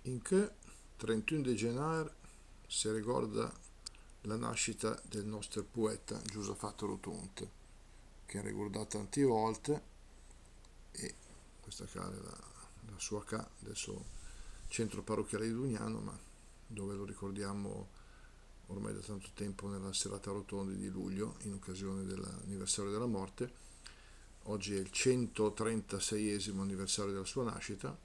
In che 31 di gennaio si ricorda la nascita del nostro poeta Giusefatto Rotonte, che è ricordato tante volte, e questa qua è la sua ca del suo centro parrocchiale di Dugnano, ma dove lo ricordiamo ormai da tanto tempo nella serata rotonda di luglio in occasione dell'anniversario della morte. Oggi è il 136esimo anniversario della sua nascita.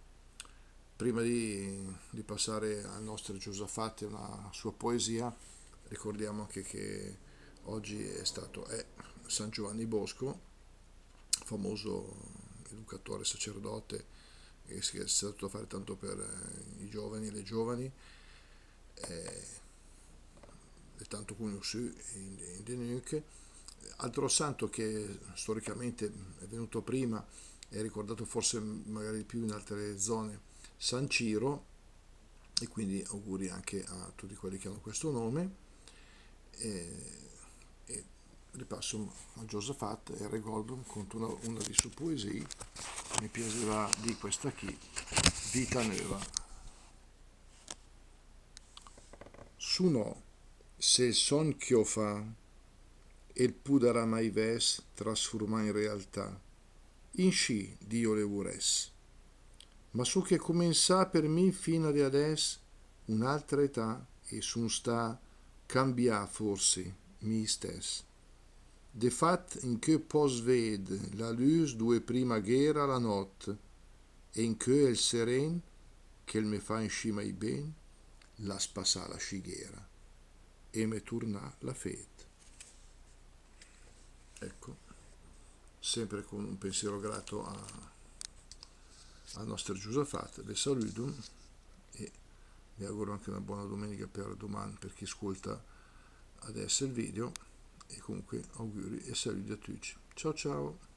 Prima di passare al nostro Giusefatte e una sua poesia, ricordiamo anche che oggi è San Giovanni Bosco, famoso educatore sacerdote che si è stato fare tanto per i giovani e le giovani, è tanto conosciuto in Denunche. Altro santo che storicamente è venuto prima è ricordato forse magari più in altre zone, San Ciro, e quindi auguri anche a tutti quelli che hanno questo nome. E ripasso a Josephat e ricordo conto una di sue poesie, mi piaceva di questa qui, Vita Nuova. Suonò se il son ch'io fa e il pudera mai ves trasforma in realtà, in sci Dio le voresse. Ma su che comença per me fino ad adesso un'altra età e sun sta cambià forse mi stess. De fat in che pos ved la luz due prima ghera la notte e in che il seren che il me fa in scima i ben la spassà la scighera e me tornà la fede. Ecco, sempre con un pensiero grato al nostro Giusafat, le saluto e vi auguro anche una buona domenica per domani per chi ascolta adesso il video, e comunque auguri e saluti a tutti. Ciao ciao!